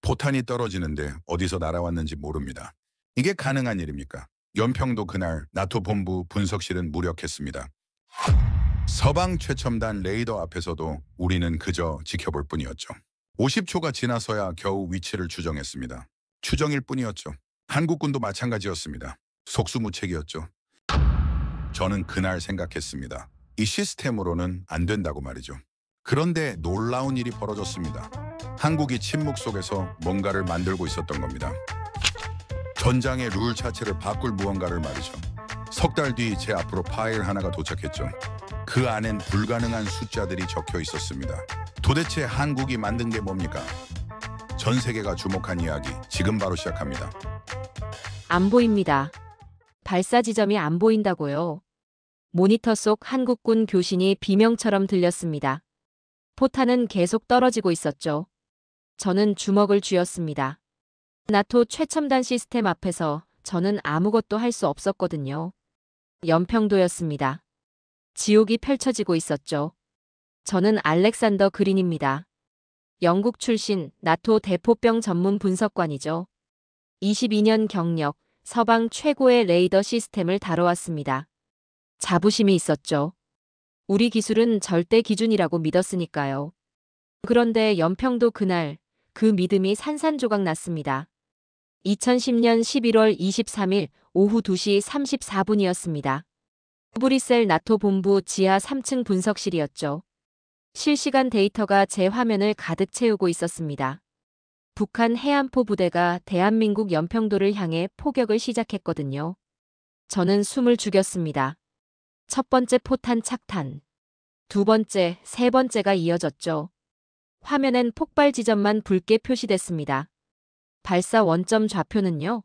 포탄이 떨어지는데 어디서 날아왔는지 모릅니다. 이게 가능한 일입니까? 연평도 그날 나토 본부 분석실은 무력했습니다. 서방 최첨단 레이더 앞에서도 우리는 그저 지켜볼 뿐이었죠. 50초가 지나서야 겨우 위치를 추정했습니다. 추정일 뿐이었죠. 한국군도 마찬가지였습니다. 속수무책이었죠. 저는 그날 생각했습니다. 이 시스템으로는 안 된다고 말이죠. 그런데 놀라운 일이 벌어졌습니다. 한국이 침묵 속에서 뭔가를 만들고 있었던 겁니다. 전장의 룰 자체를 바꿀 무언가를 말이죠. 석 달 뒤 제 앞으로 파일 하나가 도착했죠. 그 안엔 불가능한 숫자들이 적혀 있었습니다. 도대체 한국이 만든 게 뭡니까? 전 세계가 주목한 이야기 지금 바로 시작합니다. 안 보입니다. 발사 지점이 안 보인다고요. 모니터 속 한국군 교신이 비명처럼 들렸습니다. 포탄은 계속 떨어지고 있었죠. 저는 주먹을 쥐었습니다. 나토 최첨단 시스템 앞에서 저는 아무것도 할 수 없었거든요. 연평도였습니다. 지옥이 펼쳐지고 있었죠. 저는 알렉산더 그린입니다. 영국 출신 나토 대포병 전문 분석관이죠. 22년 경력, 서방 최고의 레이더 시스템을 다뤄왔습니다. 자부심이 있었죠. 우리 기술은 절대 기준이라고 믿었으니까요. 그런데 연평도 그날 그 믿음이 산산조각 났습니다. 2010년 11월 23일 오후 2시 34분이었습니다. 브뤼셀 나토 본부 지하 3층 분석실이었죠. 실시간 데이터가 제 화면을 가득 채우고 있었습니다. 북한 해안포 부대가 대한민국 연평도를 향해 포격을 시작했거든요. 저는 숨을 죽였습니다. 첫 번째 포탄 착탄. 두 번째, 세 번째가 이어졌죠. 화면엔 폭발 지점만 붉게 표시됐습니다. 발사 원점 좌표는요?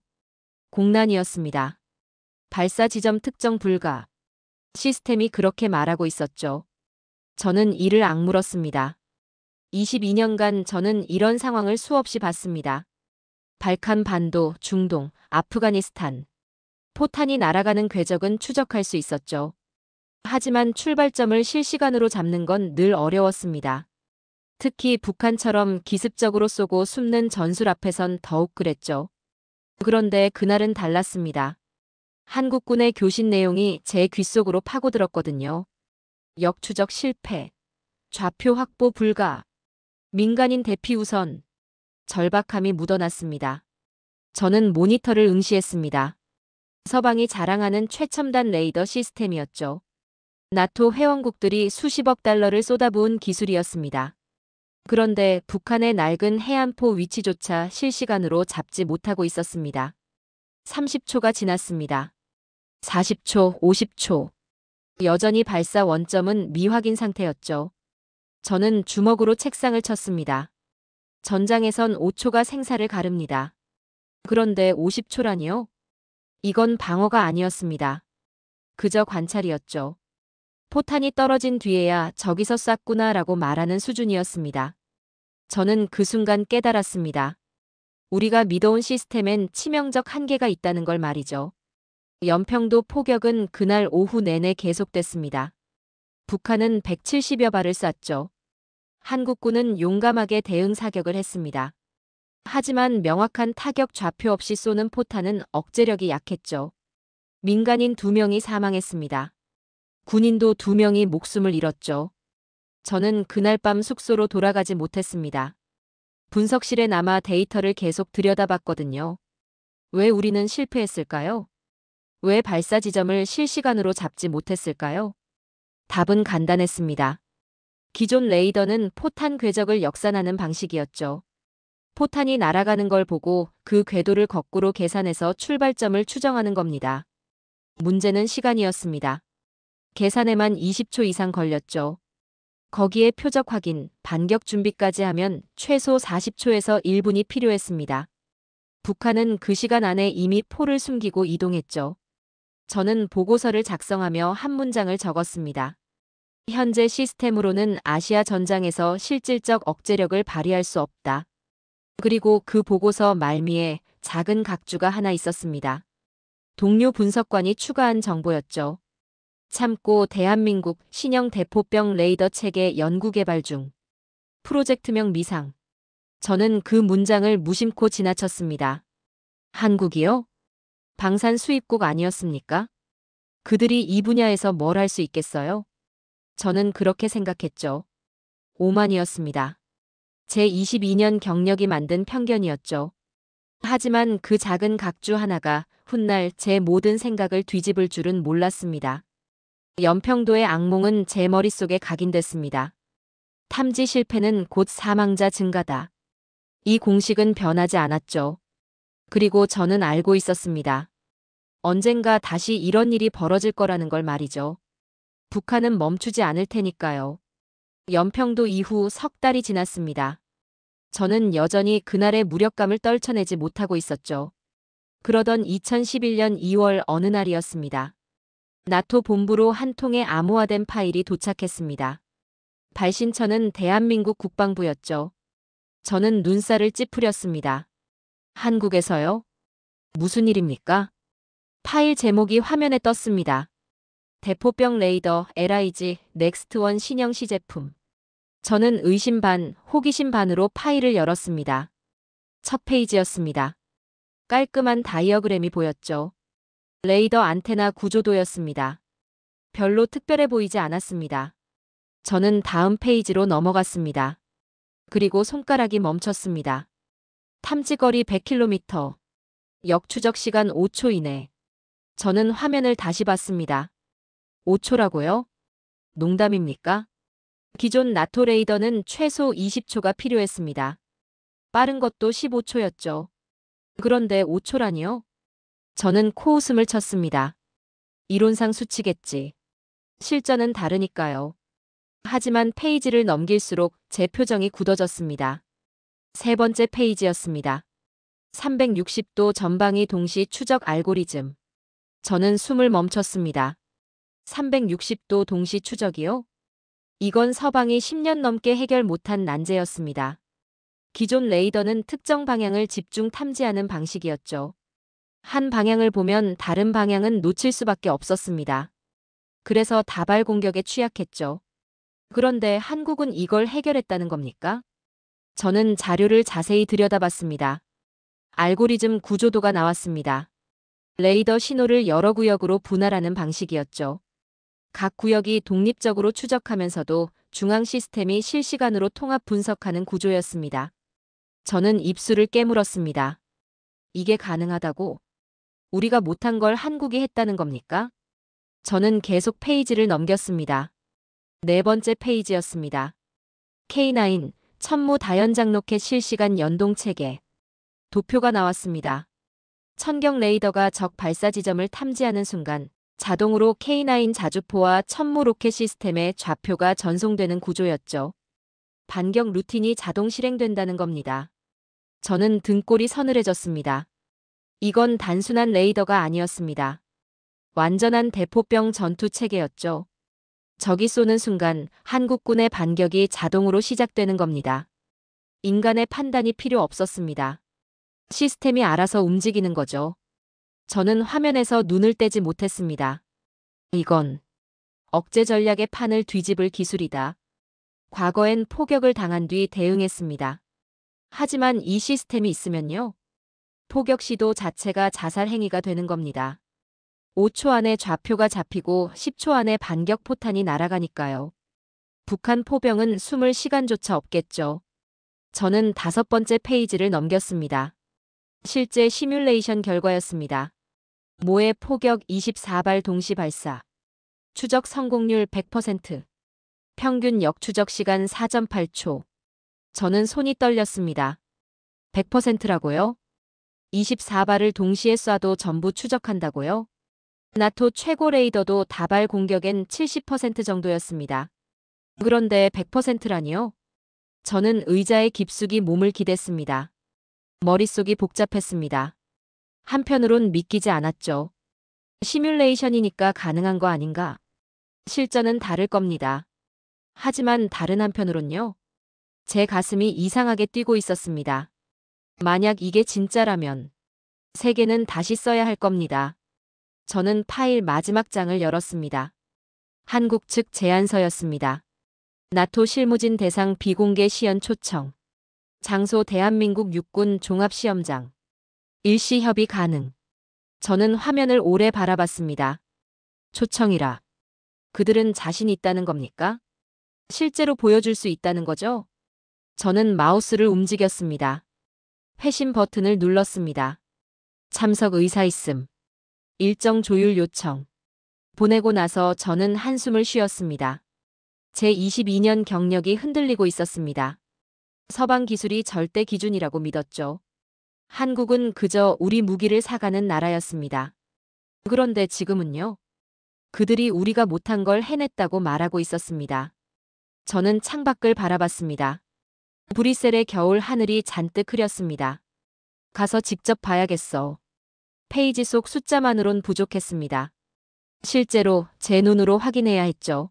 공란이었습니다. 발사 지점 특정 불가. 시스템이 그렇게 말하고 있었죠. 저는 이를 악물었습니다. 22년간 저는 이런 상황을 수없이 봤습니다. 발칸 반도, 중동, 아프가니스탄. 포탄이 날아가는 궤적은 추적할 수 있었죠. 하지만 출발점을 실시간으로 잡는 건 늘 어려웠습니다. 특히 북한처럼 기습적으로 쏘고 숨는 전술 앞에선 더욱 그랬죠. 그런데 그날은 달랐습니다. 한국군의 교신 내용이 제 귓속으로 파고들었거든요. 역추적 실패. 좌표 확보 불가. 민간인 대피 우선. 절박함이 묻어났습니다. 저는 모니터를 응시했습니다. 서방이 자랑하는 최첨단 레이더 시스템이었죠. 나토 회원국들이 수십억 달러를 쏟아부은 기술이었습니다. 그런데 북한의 낡은 해안포 위치조차 실시간으로 잡지 못하고 있었습니다. 30초가 지났습니다. 40초, 50초. 여전히 발사 원점은 미확인 상태였죠. 저는 주먹으로 책상을 쳤습니다. 전장에선 5초가 생사를 가릅니다. 그런데 50초라니요? 이건 방어가 아니었습니다. 그저 관찰이었죠. 포탄이 떨어진 뒤에야 저기서 쐈구나라고 말하는 수준이었습니다. 저는 그 순간 깨달았습니다. 우리가 믿어온 시스템엔 치명적 한계가 있다는 걸 말이죠. 연평도 포격은 그날 오후 내내 계속됐습니다. 북한은 170여 발을 쐈죠. 한국군은 용감하게 대응 사격을 했습니다. 하지만 명확한 타격 좌표 없이 쏘는 포탄은 억제력이 약했죠. 민간인 2명이 사망했습니다. 군인도 2명이 목숨을 잃었죠. 저는 그날 밤 숙소로 돌아가지 못했습니다. 분석실에 남아 데이터를 계속 들여다봤거든요. 왜 우리는 실패했을까요? 왜 발사 지점을 실시간으로 잡지 못했을까요? 답은 간단했습니다. 기존 레이더는 포탄 궤적을 역산하는 방식이었죠. 포탄이 날아가는 걸 보고 그 궤도를 거꾸로 계산해서 출발점을 추정하는 겁니다. 문제는 시간이었습니다. 계산에만 20초 이상 걸렸죠. 거기에 표적 확인, 반격 준비까지 하면 최소 40초에서 1분이 필요했습니다. 북한은 그 시간 안에 이미 포를 숨기고 이동했죠. 저는 보고서를 작성하며 한 문장을 적었습니다. 현재 시스템으로는 아시아 전장에서 실질적 억제력을 발휘할 수 없다. 그리고 그 보고서 말미에 작은 각주가 하나 있었습니다. 동료 분석관이 추가한 정보였죠. 참고 대한민국 신형 대포병 레이더 체계 연구 개발 중. 프로젝트명 미상. 저는 그 문장을 무심코 지나쳤습니다. 한국이요? 방산 수입국 아니었습니까? 그들이 이 분야에서 뭘 할 수 있겠어요? 저는 그렇게 생각했죠. 오만이었습니다. 제 22년 경력이 만든 편견이었죠. 하지만 그 작은 각주 하나가 훗날 제 모든 생각을 뒤집을 줄은 몰랐습니다. 연평도의 악몽은 제 머릿속에 각인됐습니다. 탐지 실패는 곧 사망자 증가다. 이 공식은 변하지 않았죠. 그리고 저는 알고 있었습니다. 언젠가 다시 이런 일이 벌어질 거라는 걸 말이죠. 북한은 멈추지 않을 테니까요. 연평도 이후 석 달이 지났습니다. 저는 여전히 그날의 무력감을 떨쳐내지 못하고 있었죠. 그러던 2011년 2월 어느 날이었습니다. 나토 본부로 한 통의 암호화된 파일이 도착했습니다. 발신처는 대한민국 국방부였죠. 저는 눈살을 찌푸렸습니다. 한국에서요? 무슨 일입니까? 파일 제목이 화면에 떴습니다. 대포병 레이더 LIG 넥스트1 신형 시제품. 저는 의심 반, 호기심 반으로 파일을 열었습니다. 첫 페이지였습니다. 깔끔한 다이어그램이 보였죠. 레이더 안테나 구조도였습니다. 별로 특별해 보이지 않았습니다. 저는 다음 페이지로 넘어갔습니다. 그리고 손가락이 멈췄습니다. 탐지거리 100km. 역추적 시간 5초 이내. 저는 화면을 다시 봤습니다. 5초라고요? 농담입니까? 기존 나토 레이더는 최소 20초가 필요했습니다. 빠른 것도 15초였죠. 그런데 5초라니요? 저는 코웃음을 쳤습니다. 이론상 수치겠지. 실전은 다르니까요. 하지만 페이지를 넘길수록 제 표정이 굳어졌습니다. 세 번째 페이지였습니다. 360도 전방위 동시 추적 알고리즘. 저는 숨을 멈췄습니다. 360도 동시 추적이요? 이건 서방이 10년 넘게 해결 못한 난제였습니다. 기존 레이더는 특정 방향을 집중 탐지하는 방식이었죠. 한 방향을 보면 다른 방향은 놓칠 수밖에 없었습니다. 그래서 다발 공격에 취약했죠. 그런데 한국은 이걸 해결했다는 겁니까? 저는 자료를 자세히 들여다봤습니다. 알고리즘 구조도가 나왔습니다. 레이더 신호를 여러 구역으로 분할하는 방식이었죠. 각 구역이 독립적으로 추적하면서도 중앙 시스템이 실시간으로 통합 분석하는 구조였습니다. 저는 입술을 깨물었습니다. 이게 가능하다고? 우리가 못한 걸 한국이 했다는 겁니까? 저는 계속 페이지를 넘겼습니다. 네 번째 페이지였습니다. K9 천무 다연장 로켓 실시간 연동 체계. 도표가 나왔습니다. 천경 레이더가 적 발사 지점을 탐지하는 순간 자동으로 K9 자주포와 천무 로켓 시스템의 좌표가 전송되는 구조였죠. 반경 루틴이 자동 실행된다는 겁니다. 저는 등골이 서늘해졌습니다. 이건 단순한 레이더가 아니었습니다. 완전한 대포병 전투 체계였죠. 적이 쏘는 순간 한국군의 반격이 자동으로 시작되는 겁니다. 인간의 판단이 필요 없었습니다. 시스템이 알아서 움직이는 거죠. 저는 화면에서 눈을 떼지 못했습니다. 이건 억제 전략의 판을 뒤집을 기술이다. 과거엔 포격을 당한 뒤 대응했습니다. 하지만 이 시스템이 있으면요. 포격 시도 자체가 자살 행위가 되는 겁니다. 5초 안에 좌표가 잡히고 10초 안에 반격 포탄이 날아가니까요. 북한 포병은 숨을 시간조차 없겠죠. 저는 다섯 번째 페이지를 넘겼습니다. 실제 시뮬레이션 결과였습니다. 모의 포격 24발 동시 발사. 추적 성공률 100%. 평균 역추적 시간 4.8초. 저는 손이 떨렸습니다. 100%라고요? 24발을 동시에 쏴도 전부 추적한다고요? 나토 최고 레이더도 다발 공격엔 70% 정도였습니다. 그런데 100%라니요? 저는 의자에 깊숙이 몸을 기댔습니다. 머릿속이 복잡했습니다. 한편으론 믿기지 않았죠. 시뮬레이션이니까 가능한 거 아닌가? 실전은 다를 겁니다. 하지만 다른 한편으론요. 제 가슴이 이상하게 뛰고 있었습니다. 만약 이게 진짜라면 세계는 다시 써야 할 겁니다. 저는 파일 마지막 장을 열었습니다. 한국 측 제안서였습니다. 나토 실무진 대상 비공개 시연 초청. 장소 대한민국 육군 종합시험장. 일시 협의 가능. 저는 화면을 오래 바라봤습니다. 초청이라. 그들은 자신 있다는 겁니까? 실제로 보여줄 수 있다는 거죠? 저는 마우스를 움직였습니다. 회신 버튼을 눌렀습니다. 참석 의사 있음. 일정 조율 요청. 보내고 나서 저는 한숨을 쉬었습니다. 제 22년 경력이 흔들리고 있었습니다. 서방 기술이 절대 기준이라고 믿었죠. 한국은 그저 우리 무기를 사가는 나라였습니다. 그런데 지금은요? 그들이 우리가 못한 걸 해냈다고 말하고 있었습니다. 저는 창밖을 바라봤습니다. 브뤼셀의 겨울 하늘이 잔뜩 흐렸습니다. 가서 직접 봐야겠어. 페이지 속 숫자만으론 부족했습니다. 실제로 제 눈으로 확인해야 했죠.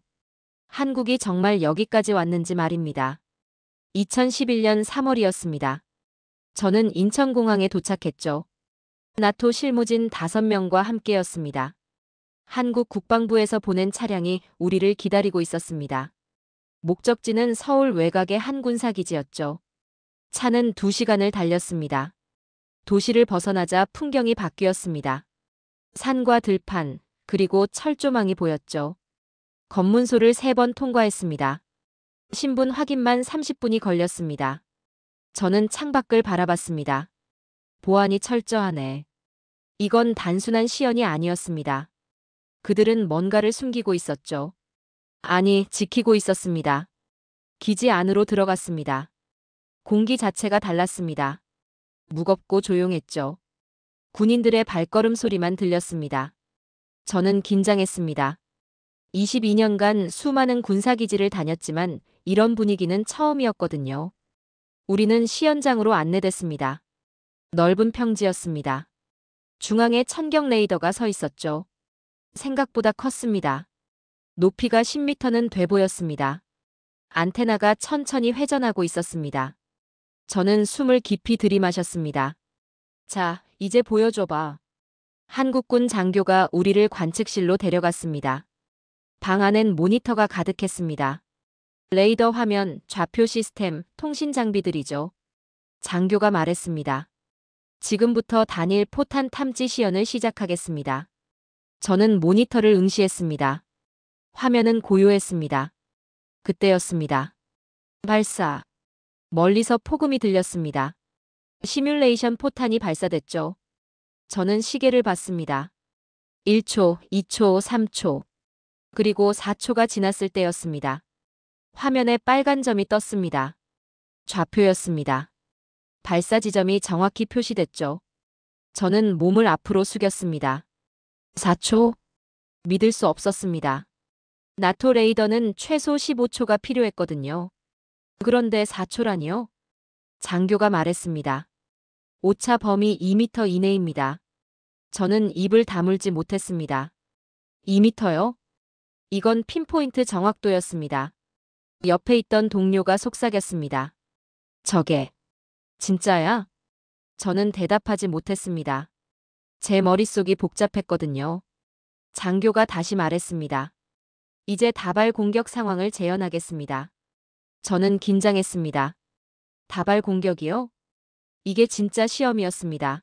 한국이 정말 여기까지 왔는지 말입니다. 2011년 3월이었습니다. 저는 인천공항에 도착했죠. 나토 실무진 5명과 함께였습니다. 한국 국방부에서 보낸 차량이 우리를 기다리고 있었습니다. 목적지는 서울 외곽의 한 군사기지였죠. 차는 2시간을 달렸습니다. 도시를 벗어나자 풍경이 바뀌었습니다. 산과 들판, 그리고 철조망이 보였죠. 검문소를 3번 통과했습니다. 신분 확인만 30분이 걸렸습니다. 저는 창밖을 바라봤습니다. 보안이 철저하네. 이건 단순한 시연이 아니었습니다. 그들은 뭔가를 숨기고 있었죠. 아니, 지키고 있었습니다. 기지 안으로 들어갔습니다. 공기 자체가 달랐습니다. 무겁고 조용했죠. 군인들의 발걸음 소리만 들렸습니다. 저는 긴장했습니다. 22년간 수많은 군사기지를 다녔지만 이런 분위기는 처음이었거든요. 우리는 시연장으로 안내됐습니다. 넓은 평지였습니다. 중앙에 천경 레이더가 서 있었죠. 생각보다 컸습니다. 높이가 10m는 돼 보였습니다. 안테나가 천천히 회전하고 있었습니다. 저는 숨을 깊이 들이마셨습니다. 자, 이제 보여줘봐. 한국군 장교가 우리를 관측실로 데려갔습니다. 방 안엔 모니터가 가득했습니다. 레이더 화면, 좌표 시스템, 통신 장비들이죠. 장교가 말했습니다. 지금부터 단일 포탄 탐지 시연을 시작하겠습니다. 저는 모니터를 응시했습니다. 화면은 고요했습니다. 그때였습니다. 발사. 멀리서 폭음이 들렸습니다. 시뮬레이션 포탄이 발사됐죠. 저는 시계를 봤습니다. 1초, 2초, 3초. 그리고 4초가 지났을 때였습니다. 화면에 빨간 점이 떴습니다. 좌표였습니다. 발사 지점이 정확히 표시됐죠. 저는 몸을 앞으로 숙였습니다. 4초? 믿을 수 없었습니다. 나토 레이더는 최소 15초가 필요했거든요. 그런데 4초라니요? 장교가 말했습니다. 오차 범위 2m 이내입니다. 저는 입을 다물지 못했습니다. 2m요? 이건 핀포인트 정확도였습니다. 옆에 있던 동료가 속삭였습니다. 저게 진짜야? 저는 대답하지 못했습니다. 제 머릿속이 복잡했거든요. 장교가 다시 말했습니다. 이제 다발 공격 상황을 재현하겠습니다. 저는 긴장했습니다. 다발 공격이요? 이게 진짜 시험이었습니다.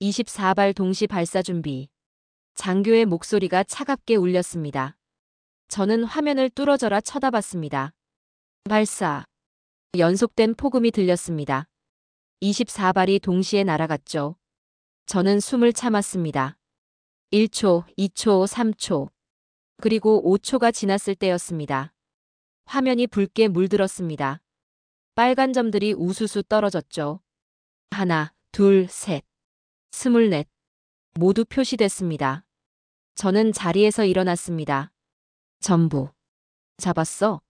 24발 동시 발사 준비. 장교의 목소리가 차갑게 울렸습니다. 저는 화면을 뚫어져라 쳐다봤습니다. 발사. 연속된 폭음이 들렸습니다. 24발이 동시에 날아갔죠. 저는 숨을 참았습니다. 1초, 2초, 3초. 그리고 5초가 지났을 때였습니다. 화면이 붉게 물들었습니다. 빨간 점들이 우수수 떨어졌죠. 하나, 둘, 셋. 24. 모두 표시됐습니다. 저는 자리에서 일어났습니다. 전부. 잡았어?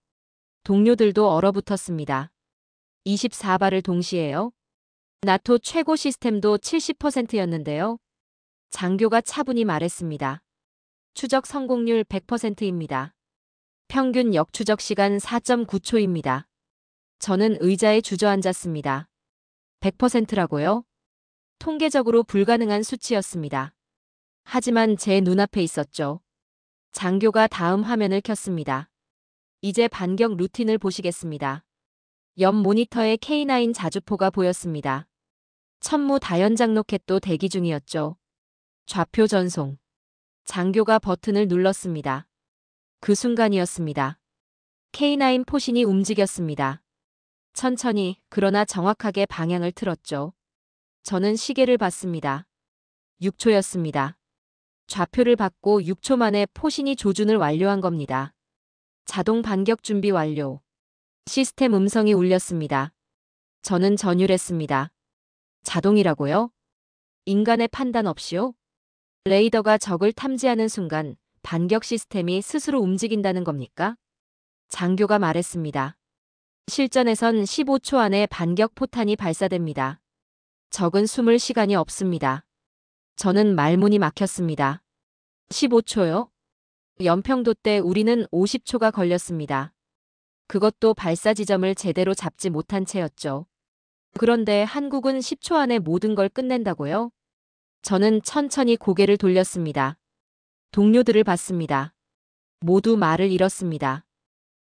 동료들도 얼어붙었습니다. 24발을 동시에요? 나토 최고 시스템도 70%였는데요. 장교가 차분히 말했습니다. 추적 성공률 100%입니다. 평균 역추적 시간 4.9초입니다. 저는 의자에 주저앉았습니다. 100%라고요? 통계적으로 불가능한 수치였습니다. 하지만 제 눈앞에 있었죠. 장교가 다음 화면을 켰습니다. 이제 반격 루틴을 보시겠습니다. 옆 모니터에 K9 자주포가 보였습니다. 천무 다연장 로켓도 대기 중이었죠. 좌표 전송. 장교가 버튼을 눌렀습니다. 그 순간이었습니다. K9 포신이 움직였습니다. 천천히 그러나 정확하게 방향을 틀었죠. 저는 시계를 봤습니다. 6초였습니다. 좌표를 받고 6초 만에 포신이 조준을 완료한 겁니다. 자동 반격 준비 완료. 시스템 음성이 울렸습니다. 저는 전율했습니다. 자동이라고요? 인간의 판단 없이요? 레이더가 적을 탐지하는 순간 반격 시스템이 스스로 움직인다는 겁니까? 장교가 말했습니다. 실전에선 15초 안에 반격 포탄이 발사됩니다. 적은 숨을 시간이 없습니다. 저는 말문이 막혔습니다. 15초요? 연평도 때 우리는 50초가 걸렸습니다. 그것도 발사 지점을 제대로 잡지 못한 채였죠. 그런데 한국은 10초 안에 모든 걸 끝낸다고요? 저는 천천히 고개를 돌렸습니다. 동료들을 봤습니다. 모두 말을 잃었습니다.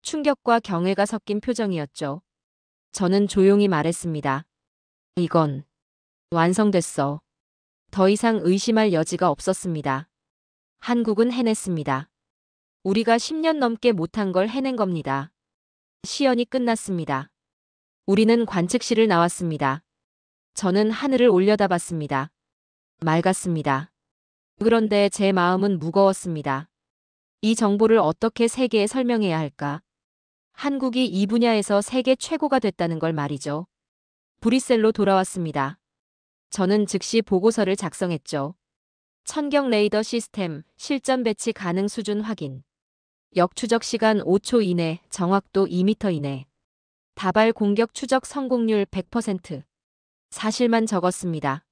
충격과 경외가 섞인 표정이었죠. 저는 조용히 말했습니다. 이건 완성됐어. 더 이상 의심할 여지가 없었습니다. 한국은 해냈습니다. 우리가 10년 넘게 못한 걸 해낸 겁니다. 시연이 끝났습니다. 우리는 관측실을 나왔습니다. 저는 하늘을 올려다봤습니다. 맑았습니다. 그런데 제 마음은 무거웠습니다. 이 정보를 어떻게 세계에 설명해야 할까? 한국이 이 분야에서 세계 최고가 됐다는 걸 말이죠. 브뤼셀로 돌아왔습니다. 저는 즉시 보고서를 작성했죠. 천경 레이더 시스템 실전 배치 가능 수준 확인. 역추적 시간 5초 이내, 정확도 2m 이내. 다발 공격 추적 성공률 100%. 사실만 적었습니다.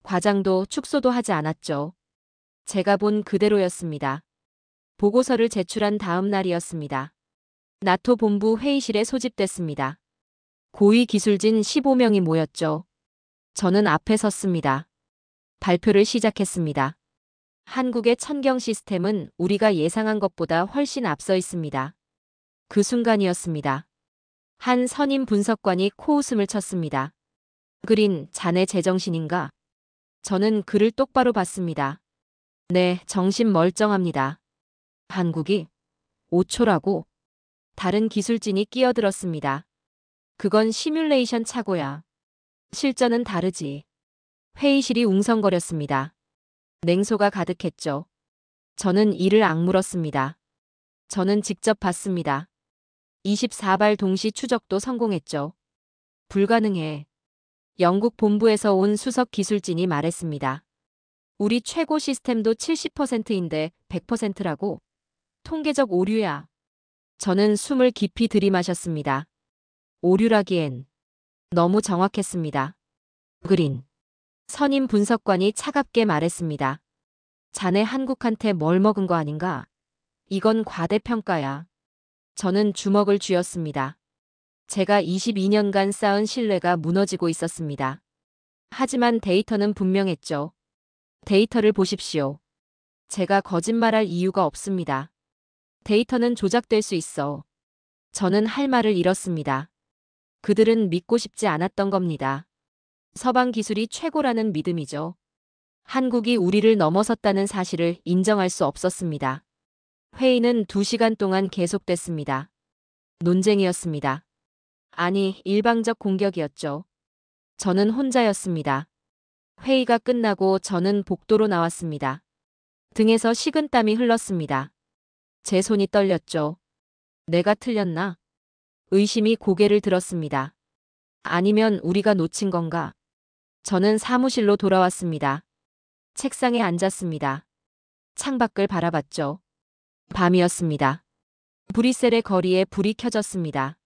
과장도 축소도 하지 않았죠. 제가 본 그대로였습니다. 보고서를 제출한 다음 날이었습니다. 나토 본부 회의실에 소집됐습니다. 고위 기술진 15명이 모였죠. 저는 앞에 섰습니다. 발표를 시작했습니다. 한국의 천경 시스템은 우리가 예상한 것보다 훨씬 앞서 있습니다. 그 순간이었습니다. 한 선임 분석관이 코웃음을 쳤습니다. 그린, 자네 제정신인가? 저는 그를 똑바로 봤습니다. 네, 정신 멀쩡합니다. 한국이 5초라고? 다른 기술진이 끼어들었습니다. 그건 시뮬레이션 착오야. 실전은 다르지. 회의실이 웅성거렸습니다. 냉소가 가득했죠. 저는 이를 악물었습니다. 저는 직접 봤습니다. 24발 동시 추적도 성공했죠. 불가능해. 영국 본부에서 온 수석 기술진이 말했습니다. 우리 최고 시스템도 70%인데 100%라고? 통계적 오류야. 저는 숨을 깊이 들이마셨습니다. 오류라기엔 너무 정확했습니다. 그린. 선임 분석관이 차갑게 말했습니다. 자네 한국한테 뭘 먹은 거 아닌가? 이건 과대평가야. 저는 주먹을 쥐었습니다. 제가 22년간 쌓은 신뢰가 무너지고 있었습니다. 하지만 데이터는 분명했죠. 데이터를 보십시오. 제가 거짓말할 이유가 없습니다. 데이터는 조작될 수 있어. 저는 할 말을 잃었습니다. 그들은 믿고 싶지 않았던 겁니다. 서방 기술이 최고라는 믿음이죠. 한국이 우리를 넘어섰다는 사실을 인정할 수 없었습니다. 회의는 2시간 동안 계속됐습니다. 논쟁이었습니다. 아니, 일방적 공격이었죠. 저는 혼자였습니다. 회의가 끝나고 저는 복도로 나왔습니다. 등에서 식은땀이 흘렀습니다. 제 손이 떨렸죠. 내가 틀렸나? 의심이 고개를 들었습니다. 아니면 우리가 놓친 건가? 저는 사무실로 돌아왔습니다. 책상에 앉았습니다. 창밖을 바라봤죠. 밤이었습니다. 브뤼셀의 거리에 불이 켜졌습니다.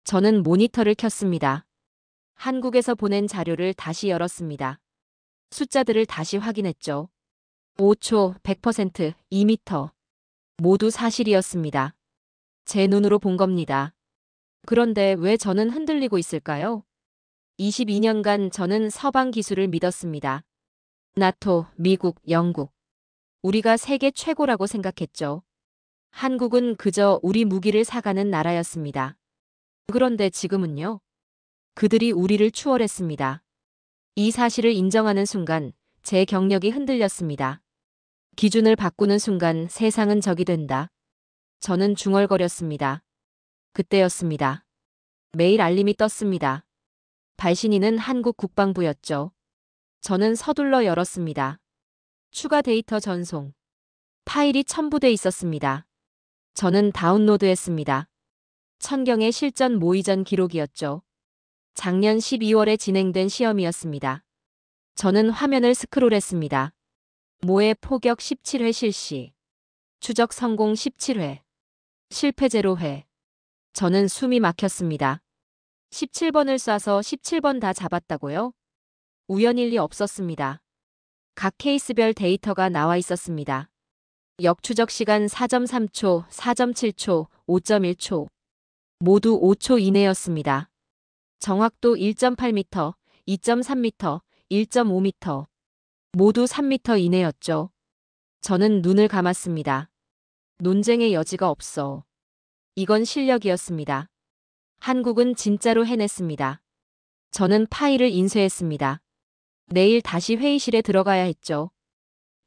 저는 모니터를 켰습니다. 한국에서 보낸 자료를 다시 열었습니다. 숫자들을 다시 확인했죠. 5초, 100%, 2m. 모두 사실이었습니다. 제 눈으로 본 겁니다. 그런데 왜 저는 흔들리고 있을까요? 22년간 저는 서방 기술을 믿었습니다. 나토, 미국, 영국. 우리가 세계 최고라고 생각했죠. 한국은 그저 우리 무기를 사가는 나라였습니다. 그런데 지금은요? 그들이 우리를 추월했습니다. 이 사실을 인정하는 순간 제 경력이 흔들렸습니다. 기준을 바꾸는 순간 세상은 적이 된다. 저는 중얼거렸습니다. 그때였습니다. 메일 알림이 떴습니다. 발신인은 한국 국방부였죠. 저는 서둘러 열었습니다. 추가 데이터 전송. 파일이 첨부돼 있었습니다. 저는 다운로드했습니다. 천경의 실전 모의전 기록이었죠. 작년 12월에 진행된 시험이었습니다. 저는 화면을 스크롤했습니다. 모의 포격 17회 실시. 추적 성공 17회. 실패 0회. 저는 숨이 막혔습니다. 17번을 쏴서 17번 다 잡았다고요? 우연일 리 없었습니다. 각 케이스별 데이터가 나와 있었습니다. 역추적 시간 4.3초, 4.7초, 5.1초. 모두 5초 이내였습니다. 정확도 1.8m, 2.3m, 1.5m. 모두 3m 이내였죠. 저는 눈을 감았습니다. 논쟁의 여지가 없어. 이건 실력이었습니다. 한국은 진짜로 해냈습니다. 저는 파일을 인쇄했습니다. 내일 다시 회의실에 들어가야 했죠.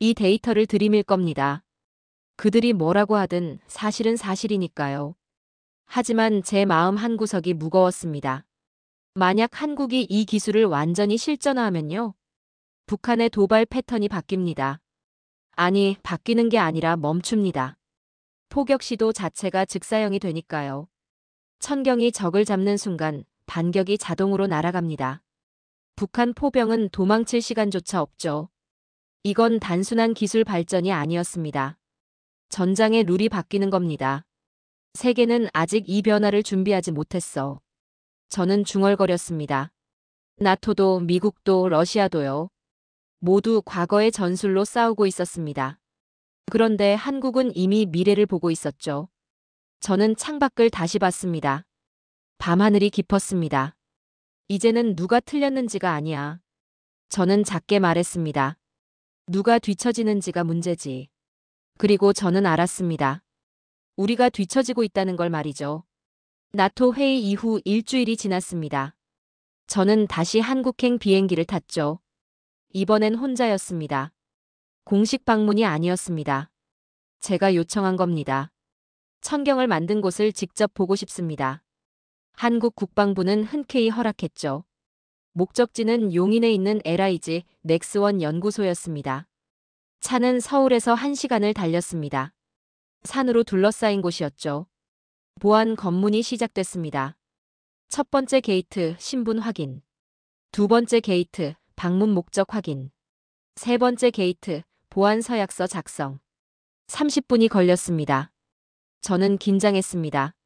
이 데이터를 들이밀 겁니다. 그들이 뭐라고 하든 사실은 사실이니까요. 하지만 제 마음 한구석이 무거웠습니다. 만약 한국이 이 기술을 완전히 실전화하면요. 북한의 도발 패턴이 바뀝니다. 아니, 바뀌는 게 아니라 멈춥니다. 포격 시도 자체가 즉사형이 되니까요. 천경이 적을 잡는 순간 반격이 자동으로 날아갑니다. 북한 포병은 도망칠 시간조차 없죠. 이건 단순한 기술 발전이 아니었습니다. 전장의 룰이 바뀌는 겁니다. 세계는 아직 이 변화를 준비하지 못했어. 저는 중얼거렸습니다. 나토도 미국도 러시아도요. 모두 과거의 전술로 싸우고 있었습니다. 그런데 한국은 이미 미래를 보고 있었죠. 저는 창밖을 다시 봤습니다. 밤하늘이 깊었습니다. 이제는 누가 틀렸는지가 아니야. 저는 작게 말했습니다. 누가 뒤처지는지가 문제지. 그리고 저는 알았습니다. 우리가 뒤처지고 있다는 걸 말이죠. 나토 회의 이후 일주일이 지났습니다. 저는 다시 한국행 비행기를 탔죠. 이번엔 혼자였습니다. 공식 방문이 아니었습니다. 제가 요청한 겁니다. 천경을 만든 곳을 직접 보고 싶습니다. 한국 국방부는 흔쾌히 허락했죠. 목적지는 용인에 있는 LIG 넥스원 연구소였습니다. 차는 서울에서 1시간을 달렸습니다. 산으로 둘러싸인 곳이었죠. 보안 검문이 시작됐습니다. 첫 번째 게이트 신분 확인. 두 번째 게이트 방문 목적 확인. 세 번째 게이트 보안 서약서 작성. 30분이 걸렸습니다. 저는 긴장했습니다.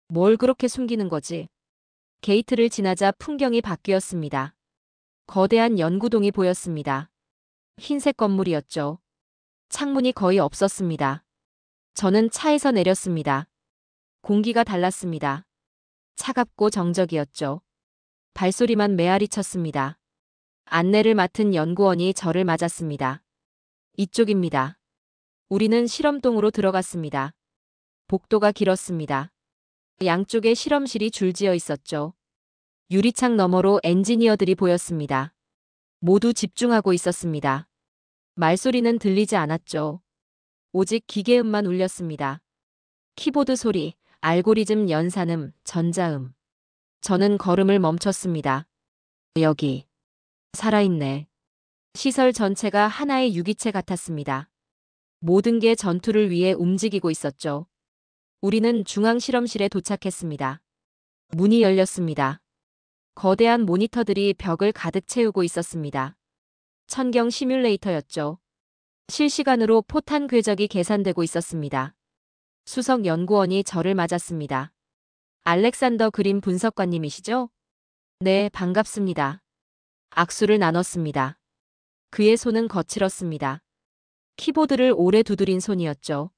뭘 그렇게 숨기는 거지? 게이트를 지나자 풍경이 바뀌었습니다. 거대한 연구동이 보였습니다. 흰색 건물이었죠. 창문이 거의 없었습니다. 저는 차에서 내렸습니다. 공기가 달랐습니다. 차갑고 정적이었죠. 발소리만 메아리 쳤습니다. 안내를 맡은 연구원이 저를 맞았습니다. 이쪽입니다. 우리는 실험동으로 들어갔습니다. 복도가 길었습니다. 양쪽에 실험실이 줄지어 있었죠. 유리창 너머로 엔지니어들이 보였습니다. 모두 집중하고 있었습니다. 말소리는 들리지 않았죠. 오직 기계음만 울렸습니다. 키보드 소리, 알고리즘 연산음, 전자음. 저는 걸음을 멈췄습니다. 여기. 살아있네. 시설 전체가 하나의 유기체 같았습니다. 모든 게 전투를 위해 움직이고 있었죠. 우리는 중앙 실험실에 도착했습니다. 문이 열렸습니다. 거대한 모니터들이 벽을 가득 채우고 있었습니다. 천경 시뮬레이터였죠. 실시간으로 포탄 궤적이 계산되고 있었습니다. 수석 연구원이 저를 맞았습니다. 알렉산더 그린 분석관님이시죠? 네, 반갑습니다. 악수를 나눴습니다. 그의 손은 거칠었습니다. 키보드를 오래 두드린 손이었죠.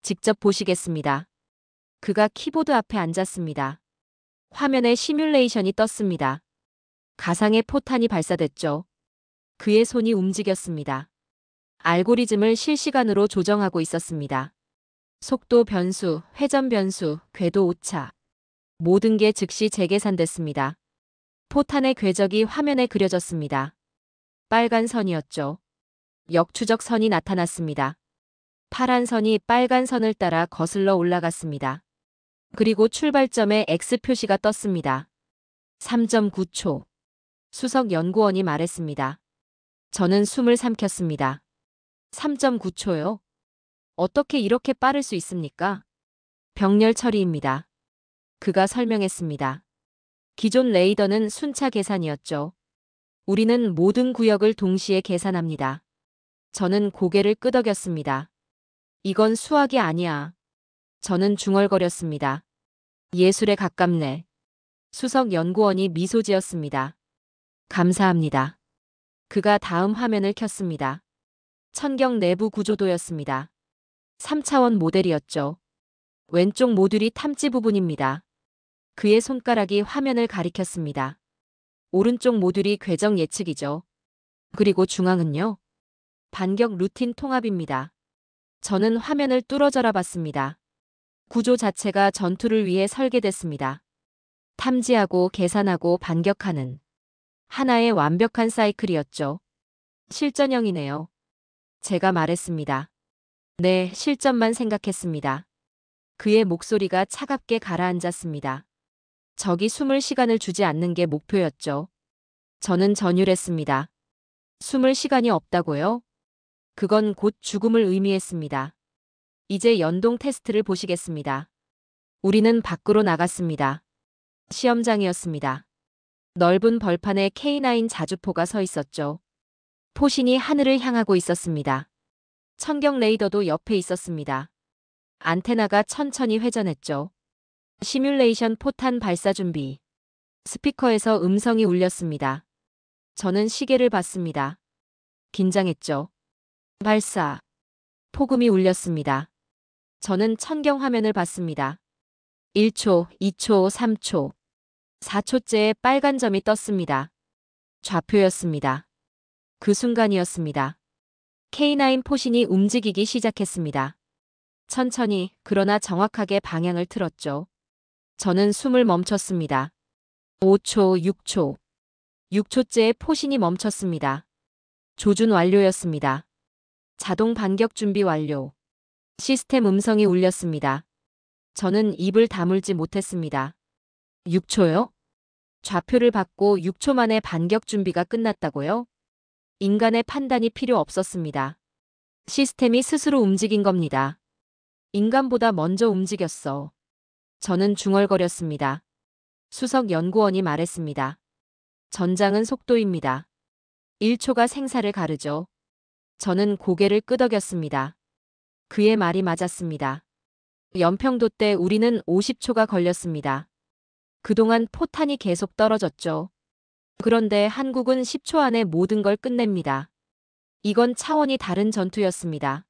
직접 보시겠습니다. 그가 키보드 앞에 앉았습니다. 화면에 시뮬레이션이 떴습니다. 가상의 포탄이 발사됐죠. 그의 손이 움직였습니다. 알고리즘을 실시간으로 조정하고 있었습니다. 속도 변수, 회전 변수, 궤도 오차. 모든 게 즉시 재계산됐습니다. 포탄의 궤적이 화면에 그려졌습니다. 빨간 선이었죠. 역추적 선이 나타났습니다. 파란 선이 빨간 선을 따라 거슬러 올라갔습니다. 그리고 출발점에 X 표시가 떴습니다. 3.9초. 수석 연구원이 말했습니다. 저는 숨을 삼켰습니다. 3.9초요? 어떻게 이렇게 빠를 수 있습니까? 병렬 처리입니다. 그가 설명했습니다. 기존 레이더는 순차 계산이었죠. 우리는 모든 구역을 동시에 계산합니다. 저는 고개를 끄덕였습니다. 이건 수학이 아니야. 저는 중얼거렸습니다. 예술에 가깝네. 수석 연구원이 미소 지었습니다. 감사합니다. 그가 다음 화면을 켰습니다. 천경 내부 구조도였습니다. 3차원 모델이었죠. 왼쪽 모듈이 탐지 부분입니다. 그의 손가락이 화면을 가리켰습니다. 오른쪽 모듈이 궤적 예측이죠. 그리고 중앙은요? 반격 루틴 통합입니다. 저는 화면을 뚫어져라 봤습니다. 구조 자체가 전투를 위해 설계됐습니다. 탐지하고 계산하고 반격하는 하나의 완벽한 사이클이었죠. 실전형이네요. 제가 말했습니다. 네, 실전만 생각했습니다. 그의 목소리가 차갑게 가라앉았습니다. 적이 숨을 시간을 주지 않는 게 목표였죠. 저는 전율했습니다. 숨을 시간이 없다고요? 그건 곧 죽음을 의미했습니다. 이제 연동 테스트를 보시겠습니다. 우리는 밖으로 나갔습니다. 시험장이었습니다. 넓은 벌판에 K9 자주포가 서 있었죠. 포신이 하늘을 향하고 있었습니다. 천경 레이더도 옆에 있었습니다. 안테나가 천천히 회전했죠. 시뮬레이션 포탄 발사 준비. 스피커에서 음성이 울렸습니다. 저는 시계를 봤습니다. 긴장했죠. 발사. 폭음이 울렸습니다. 저는 천경 화면을 봤습니다. 1초, 2초, 3초. 4초째에 빨간 점이 떴습니다. 좌표였습니다. 그 순간이었습니다. K9 포신이 움직이기 시작했습니다. 천천히, 그러나 정확하게 방향을 틀었죠. 저는 숨을 멈췄습니다. 5초, 6초. 6초째에 포신이 멈췄습니다. 조준 완료였습니다. 자동 반격 준비 완료. 시스템 음성이 울렸습니다. 저는 입을 다물지 못했습니다. 6초요? 좌표를 받고 6초 만에 반격 준비가 끝났다고요? 인간의 판단이 필요 없었습니다. 시스템이 스스로 움직인 겁니다. 인간보다 먼저 움직였어. 저는 중얼거렸습니다. 수석 연구원이 말했습니다. 전장은 속도입니다. 1초가 생사를 가르죠. 저는 고개를 끄덕였습니다. 그의 말이 맞았습니다. 연평도 때 우리는 50초가 걸렸습니다. 그동안 포탄이 계속 떨어졌죠. 그런데 한국은 10초 안에 모든 걸 끝냅니다. 이건 차원이 다른 전투였습니다.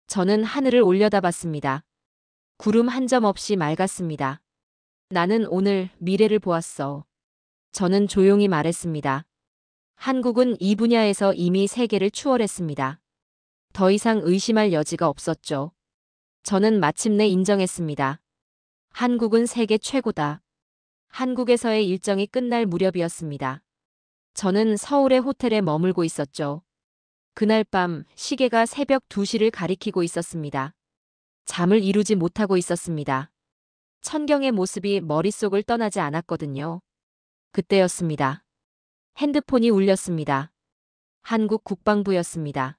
저는 하늘을 올려다봤습니다. 구름 한 점 없이 맑았습니다. 나는 오늘 미래를 보았어. 저는 조용히 말했습니다. 한국은 이 분야에서 이미 세계를 추월했습니다. 더 이상 의심할 여지가 없었죠. 저는 마침내 인정했습니다. 한국은 세계 최고다. 한국에서의 일정이 끝날 무렵이었습니다. 저는 서울의 호텔에 머물고 있었죠. 그날 밤 시계가 새벽 2시를 가리키고 있었습니다. 잠을 이루지 못하고 있었습니다. 천경의 모습이 머릿속을 떠나지 않았거든요. 그때였습니다. 핸드폰이 울렸습니다. 한국 국방부였습니다.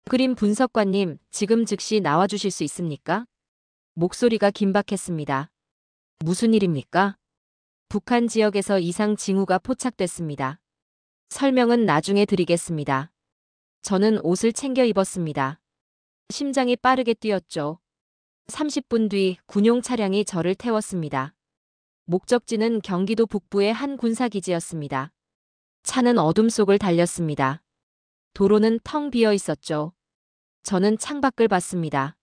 그림 분석관님, 지금 즉시 나와주실 수 있습니까? 목소리가 긴박했습니다. 무슨 일입니까? 북한 지역에서 이상 징후가 포착됐습니다. 설명은 나중에 드리겠습니다. 저는 옷을 챙겨 입었습니다. 심장이 빠르게 뛰었죠. 30분 뒤 군용 차량이 저를 태웠습니다. 목적지는 경기도 북부의 한 군사기지였습니다. 차는 어둠 속을 달렸습니다. 도로는 텅 비어 있었죠. 저는 창밖을 봤습니다.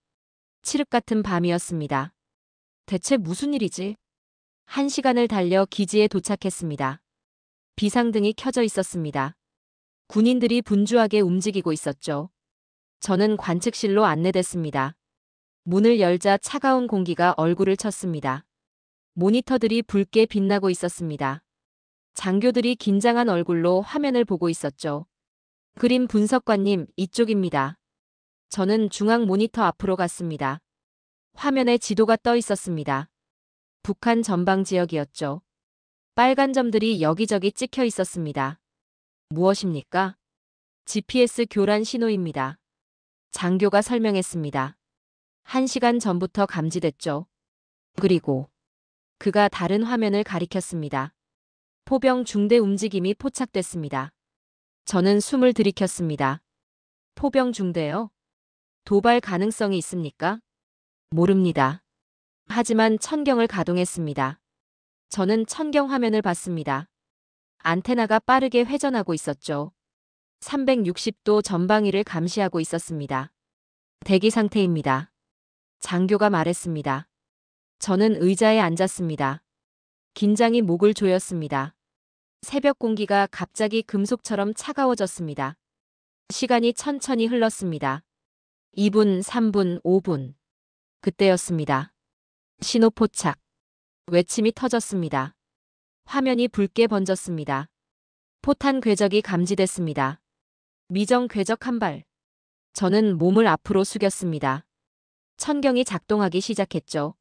칠흑 같은 밤이었습니다. 대체 무슨 일이지? 1시간을 달려 기지에 도착했습니다. 비상등이 켜져 있었습니다. 군인들이 분주하게 움직이고 있었죠. 저는 관측실로 안내됐습니다. 문을 열자 차가운 공기가 얼굴을 쳤습니다. 모니터들이 붉게 빛나고 있었습니다. 장교들이 긴장한 얼굴로 화면을 보고 있었죠. 그림 분석관님, 이쪽입니다. 저는 중앙 모니터 앞으로 갔습니다. 화면에 지도가 떠 있었습니다. 북한 전방 지역이었죠. 빨간 점들이 여기저기 찍혀 있었습니다. 무엇입니까? GPS 교란 신호입니다. 장교가 설명했습니다. 1시간 전부터 감지됐죠. 그리고 그가 다른 화면을 가리켰습니다. 포병 중대 움직임이 포착됐습니다. 저는 숨을 들이켰습니다. 포병 중대요? 도발 가능성이 있습니까? 모릅니다. 하지만 천경을 가동했습니다. 저는 천경 화면을 봤습니다. 안테나가 빠르게 회전하고 있었죠. 360도 전방위를 감시하고 있었습니다. 대기 상태입니다. 장교가 말했습니다. 저는 의자에 앉았습니다. 긴장이 목을 조였습니다. 새벽 공기가 갑자기 금속처럼 차가워졌습니다. 시간이 천천히 흘렀습니다. 2분, 3분, 5분. 그때였습니다. 신호 포착. 외침이 터졌습니다. 화면이 붉게 번졌습니다. 포탄 궤적이 감지됐습니다. 미정 궤적 한 발. 저는 몸을 앞으로 숙였습니다. 천경이 작동하기 시작했죠.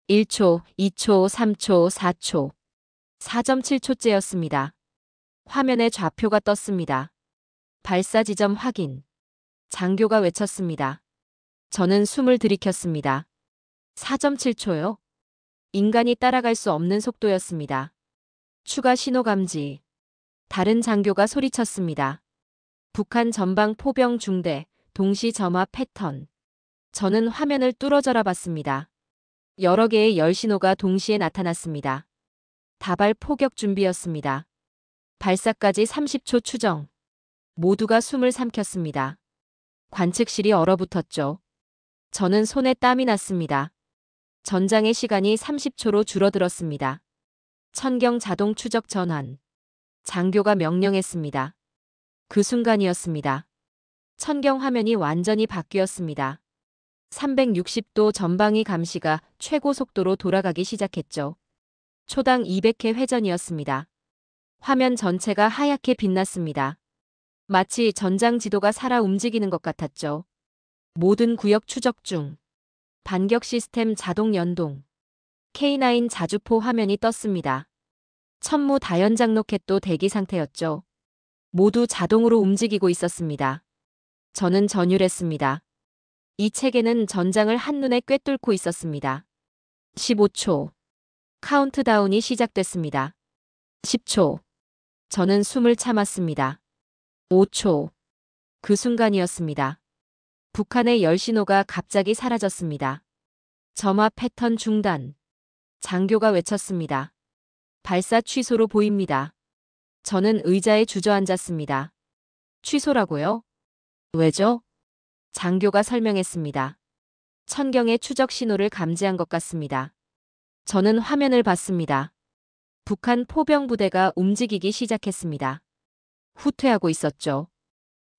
1초, 2초, 3초, 4초. 4.7초째였습니다. 화면에 좌표가 떴습니다. 발사 지점 확인. 장교가 외쳤습니다. 저는 숨을 들이켰습니다. 4.7초요? 인간이 따라갈 수 없는 속도였습니다. 추가 신호 감지. 다른 장교가 소리쳤습니다. 북한 전방 포병 중대, 동시 점화 패턴. 저는 화면을 뚫어져라 봤습니다. 여러 개의 열 신호가 동시에 나타났습니다. 다발 포격 준비였습니다. 발사까지 30초 추정. 모두가 숨을 삼켰습니다. 관측실이 얼어붙었죠. 저는 손에 땀이 났습니다. 전장의 시간이 30초로 줄어들었습니다. 천경 자동 추적 전환. 장교가 명령했습니다. 그 순간이었습니다. 천경 화면이 완전히 바뀌었습니다. 360도 전방위 감시가 최고 속도로 돌아가기 시작했죠. 초당 200회 회전이었습니다. 화면 전체가 하얗게 빛났습니다. 마치 전장 지도가 살아 움직이는 것 같았죠. 모든 구역 추적 중. 반격 시스템 자동 연동. K9 자주포 화면이 떴습니다. 천무 다연장 로켓도 대기 상태였죠. 모두 자동으로 움직이고 있었습니다. 저는 전율했습니다. 이 체계는 전장을 한눈에 꿰뚫고 있었습니다. 15초. 카운트다운이 시작됐습니다. 10초. 저는 숨을 참았습니다. 5초. 그 순간이었습니다. 북한의 열 신호가 갑자기 사라졌습니다. 점화 패턴 중단. 장교가 외쳤습니다. 발사 취소로 보입니다. 저는 의자에 주저앉았습니다. 취소라고요? 왜죠? 장교가 설명했습니다. 천경의 추적 신호를 감지한 것 같습니다. 저는 화면을 봤습니다. 북한 포병 부대가 움직이기 시작했습니다. 후퇴하고 있었죠.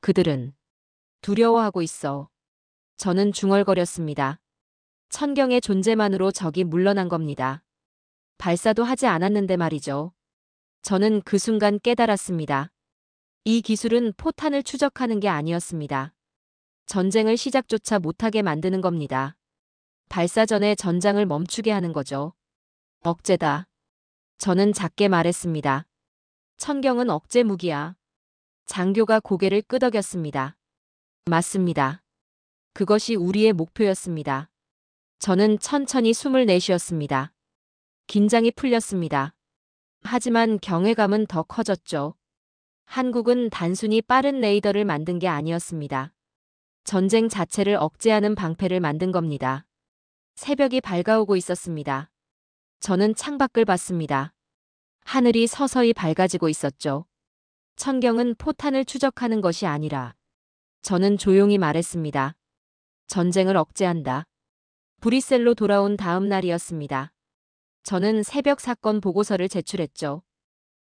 그들은 두려워하고 있어. 저는 중얼거렸습니다. 천경의 존재만으로 적이 물러난 겁니다. 발사도 하지 않았는데 말이죠. 저는 그 순간 깨달았습니다. 이 기술은 포탄을 추적하는 게 아니었습니다. 전쟁을 시작조차 못하게 만드는 겁니다. 발사 전에 전장을 멈추게 하는 거죠. 억제다. 저는 작게 말했습니다. 천경은 억제 무기야. 장교가 고개를 끄덕였습니다. 맞습니다. 그것이 우리의 목표였습니다. 저는 천천히 숨을 내쉬었습니다. 긴장이 풀렸습니다. 하지만 경외감은 더 커졌죠. 한국은 단순히 빠른 레이더를 만든 게 아니었습니다. 전쟁 자체를 억제하는 방패를 만든 겁니다. 새벽이 밝아오고 있었습니다. 저는 창밖을 봤습니다. 하늘이 서서히 밝아지고 있었죠. 천경은 포탄을 추적하는 것이 아니라 저는 조용히 말했습니다. 전쟁을 억제한다. 브뤼셀로 돌아온 다음 날이었습니다. 저는 새벽 사건 보고서를 제출했죠.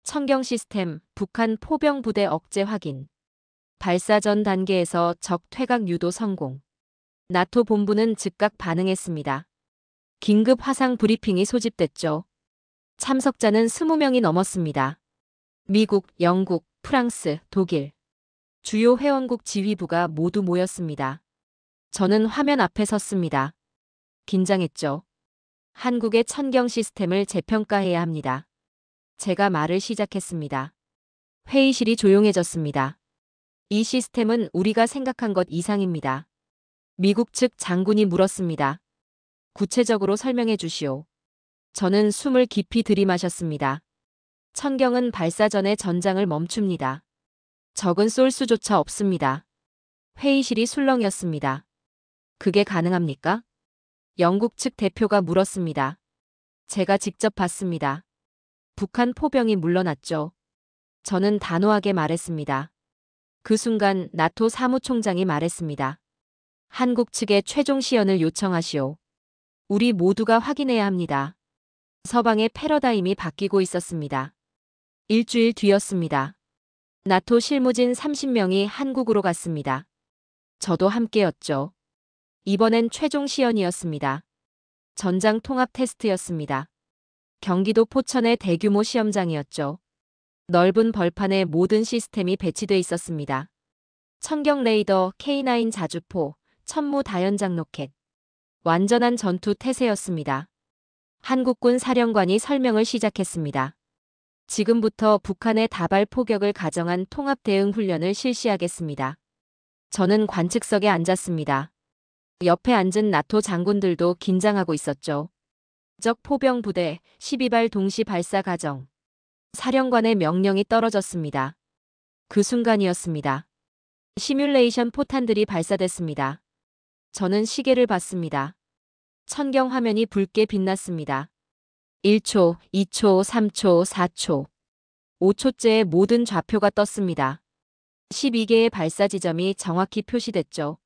천경 시스템, 북한 포병 부대 억제 확인. 발사 전 단계에서 적 퇴각 유도 성공. 나토 본부는 즉각 반응했습니다. 긴급 화상 브리핑이 소집됐죠. 참석자는 20명이 넘었습니다. 미국, 영국, 프랑스, 독일. 주요 회원국 지휘부가 모두 모였습니다. 저는 화면 앞에 섰습니다. 긴장했죠. 한국의 천경 시스템을 재평가해야 합니다. 제가 말을 시작했습니다. 회의실이 조용해졌습니다. 이 시스템은 우리가 생각한 것 이상입니다. 미국 측 장군이 물었습니다. 구체적으로 설명해 주시오. 저는 숨을 깊이 들이마셨습니다. 천경은 발사 전에 전장을 멈춥니다. 적은 쏠 수조차 없습니다. 회의실이 술렁이었습니다. 그게 가능합니까? 영국 측 대표가 물었습니다. 제가 직접 봤습니다. 북한 포병이 물러났죠. 저는 단호하게 말했습니다. 그 순간 나토 사무총장이 말했습니다. 한국 측에 최종 시연을 요청하시오. 우리 모두가 확인해야 합니다. 서방의 패러다임이 바뀌고 있었습니다. 일주일 뒤였습니다. 나토 실무진 30명이 한국으로 갔습니다. 저도 함께였죠. 이번엔 최종 시연이었습니다. 전장 통합 테스트였습니다. 경기도 포천의 대규모 시험장이었죠. 넓은 벌판에 모든 시스템이 배치돼 있었습니다. 천경 레이더, K9 자주포, 천무 다연장 로켓. 완전한 전투 태세였습니다. 한국군 사령관이 설명을 시작했습니다. 지금부터 북한의 다발 포격을 가정한 통합 대응 훈련을 실시하겠습니다. 저는 관측석에 앉았습니다. 옆에 앉은 나토 장군들도 긴장하고 있었죠. 적 포병 부대 12발 동시 발사 가정. 사령관의 명령이 떨어졌습니다. 그 순간이었습니다. 시뮬레이션 포탄들이 발사됐습니다. 저는 시계를 봤습니다. 천경 화면이 붉게 빛났습니다. 1초, 2초, 3초, 4초. 5초째에 모든 좌표가 떴습니다. 12개의 발사 지점이 정확히 표시됐죠.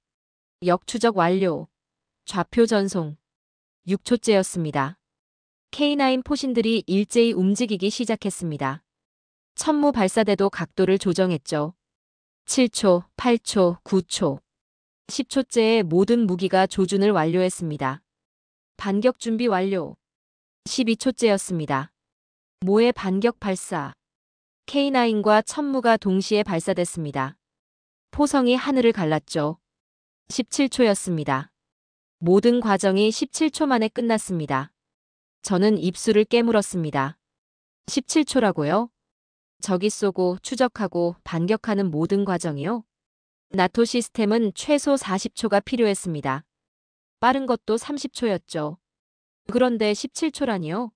역추적 완료. 좌표 전송. 6초째였습니다. K9 포신들이 일제히 움직이기 시작했습니다. 천무 발사대도 각도를 조정했죠. 7초, 8초, 9초. 10초째에 모든 무기가 조준을 완료했습니다. 반격 준비 완료. 12초째였습니다. 모의 반격 발사. K9과 천무가 동시에 발사됐습니다. 포성이 하늘을 갈랐죠. 17초였습니다. 모든 과정이 17초 만에 끝났습니다. 저는 입술을 깨물었습니다. 17초라고요? 적이 쏘고 추적하고 반격하는 모든 과정이요? 나토 시스템은 최소 40초가 필요했습니다. 빠른 것도 30초였죠. 그런데 17초라니요?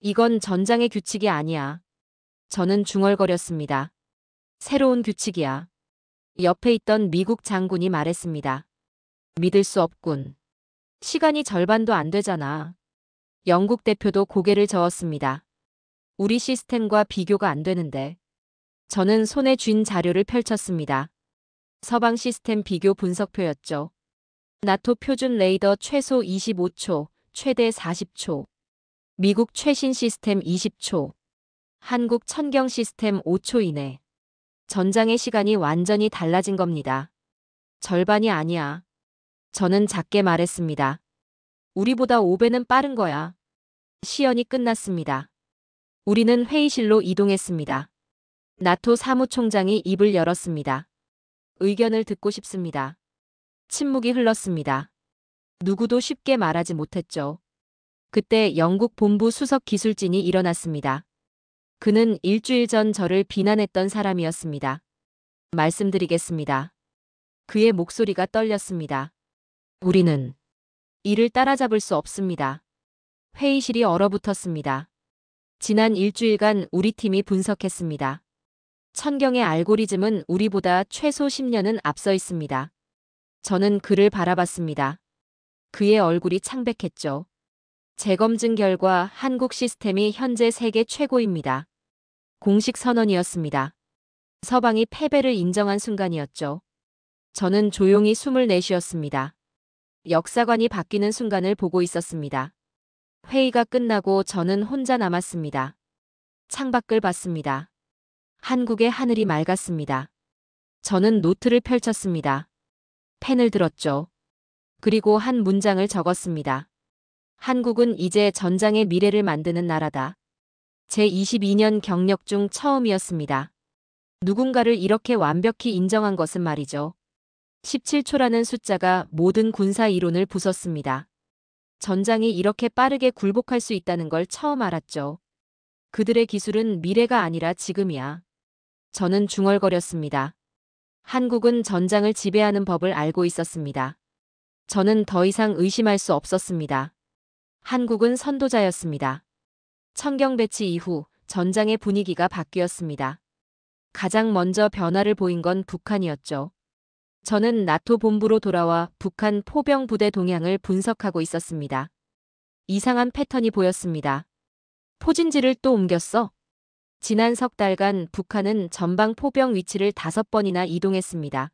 이건 전장의 규칙이 아니야. 저는 중얼거렸습니다. 새로운 규칙이야. 옆에 있던 미국 장군이 말했습니다. 믿을 수 없군. 시간이 절반도 안 되잖아. 영국 대표도 고개를 저었습니다. 우리 시스템과 비교가 안 되는데. 저는 손에 쥔 자료를 펼쳤습니다. 서방 시스템 비교 분석표였죠. 나토 표준 레이더 최소 25초, 최대 40초. 미국 최신 시스템 20초. 한국 천경 시스템 5초 이내. 전장의 시간이 완전히 달라진 겁니다. 절반이 아니야. 저는 작게 말했습니다. 우리보다 5배는 빠른 거야. 시연이 끝났습니다. 우리는 회의실로 이동했습니다. 나토 사무총장이 입을 열었습니다. 의견을 듣고 싶습니다. 침묵이 흘렀습니다. 누구도 쉽게 말하지 못했죠. 그때 영국 본부 수석 기술진이 일어났습니다. 그는 일주일 전 저를 비난했던 사람이었습니다. 말씀드리겠습니다. 그의 목소리가 떨렸습니다. 우리는 이를 따라잡을 수 없습니다. 회의실이 얼어붙었습니다. 지난 일주일간 우리 팀이 분석했습니다. 천경의 알고리즘은 우리보다 최소 10년은 앞서 있습니다. 저는 그를 바라봤습니다. 그의 얼굴이 창백했죠. 재검증 결과 한국 시스템이 현재 세계 최고입니다. 공식 선언이었습니다. 서방이 패배를 인정한 순간이었죠. 저는 조용히 숨을 내쉬었습니다. 역사관이 바뀌는 순간을 보고 있었습니다. 회의가 끝나고 저는 혼자 남았습니다. 창밖을 봤습니다. 한국의 하늘이 맑았습니다. 저는 노트를 펼쳤습니다. 펜을 들었죠. 그리고 한 문장을 적었습니다. 한국은 이제 전장의 미래를 만드는 나라다. 제22년 경력 중 처음이었습니다. 누군가를 이렇게 완벽히 인정한 것은 말이죠. 17초라는 숫자가 모든 군사 이론을 부쉈습니다. 전장이 이렇게 빠르게 굴복할 수 있다는 걸 처음 알았죠. 그들의 기술은 미래가 아니라 지금이야. 저는 중얼거렸습니다. 한국은 전장을 지배하는 법을 알고 있었습니다. 저는 더 이상 의심할 수 없었습니다. 한국은 선도자였습니다. 청경 배치 이후 전장의 분위기가 바뀌었습니다. 가장 먼저 변화를 보인 건 북한이었죠. 저는 나토 본부로 돌아와 북한 포병 부대 동향을 분석하고 있었습니다. 이상한 패턴이 보였습니다. 포진지를 또 옮겼어. 지난 석 달간 북한은 전방 포병 위치를 5번이나 이동했습니다.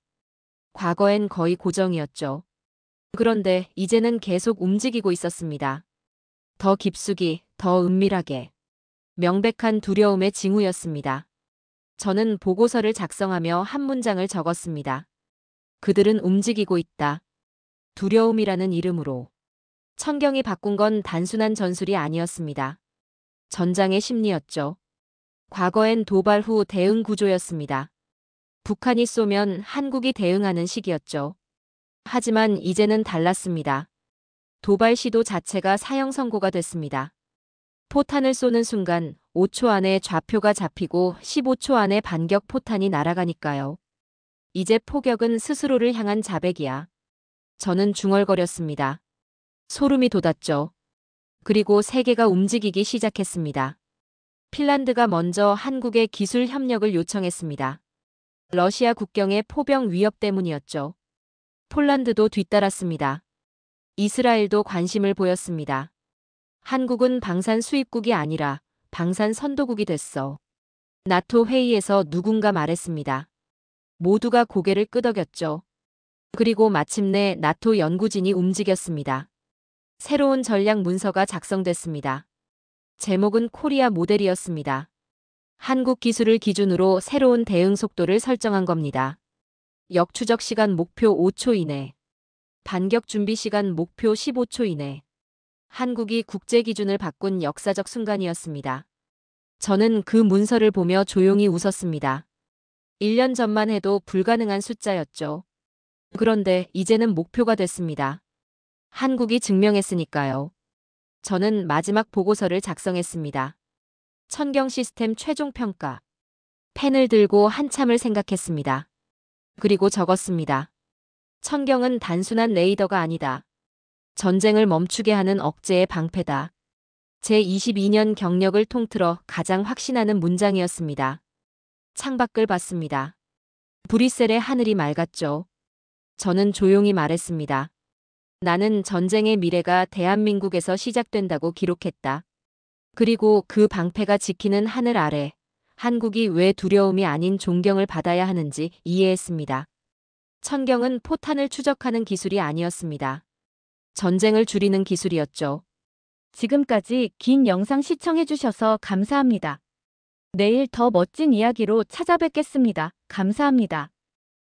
과거엔 거의 고정이었죠. 그런데 이제는 계속 움직이고 있었습니다. 더 깊숙이, 더 은밀하게. 명백한 두려움의 징후였습니다. 저는 보고서를 작성하며 한 문장을 적었습니다. 그들은 움직이고 있다. 두려움이라는 이름으로. 천경이 바꾼 건 단순한 전술이 아니었습니다. 전장의 심리였죠. 과거엔 도발 후 대응 구조였습니다. 북한이 쏘면 한국이 대응하는 식이었죠. 하지만 이제는 달랐습니다. 도발 시도 자체가 사형 선고가 됐습니다. 포탄을 쏘는 순간 5초 안에 좌표가 잡히고 15초 안에 반격 포탄이 날아가니까요. 이제 포격은 스스로를 향한 자백이야. 저는 중얼거렸습니다. 소름이 돋았죠. 그리고 세계가 움직이기 시작했습니다. 핀란드가 먼저 한국의 기술 협력을 요청했습니다. 러시아 국경의 포병 위협 때문이었죠. 폴란드도 뒤따랐습니다. 이스라엘도 관심을 보였습니다. 한국은 방산 수입국이 아니라 방산 선도국이 됐어. 나토 회의에서 누군가 말했습니다. 모두가 고개를 끄덕였죠. 그리고 마침내 나토 연구진이 움직였습니다. 새로운 전략 문서가 작성됐습니다. 제목은 코리아 모델이었습니다. 한국 기술을 기준으로 새로운 대응 속도를 설정한 겁니다. 역추적 시간 목표 5초 이내. 반격 준비 시간 목표 15초 이내. 한국이 국제 기준을 바꾼 역사적 순간이었습니다. 저는 그 문서를 보며 조용히 웃었습니다. 1년 전만 해도 불가능한 숫자였죠. 그런데 이제는 목표가 됐습니다. 한국이 증명했으니까요. 저는 마지막 보고서를 작성했습니다. 천경 시스템 최종 평가. 펜을 들고 한참을 생각했습니다. 그리고 적었습니다. 천경은 단순한 레이더가 아니다. 전쟁을 멈추게 하는 억제의 방패다. 제22년 경력을 통틀어 가장 확신하는 문장이었습니다. 창밖을 봤습니다. 브뤼셀의 하늘이 맑았죠. 저는 조용히 말했습니다. 나는 전쟁의 미래가 대한민국에서 시작된다고 기록했다. 그리고 그 방패가 지키는 하늘 아래 한국이 왜 두려움이 아닌 존경을 받아야 하는지 이해했습니다. 천경은 포탄을 추적하는 기술이 아니었습니다. 전쟁을 줄이는 기술이었죠. 지금까지 긴 영상 시청해주셔서 감사합니다. 내일 더 멋진 이야기로 찾아뵙겠습니다. 감사합니다.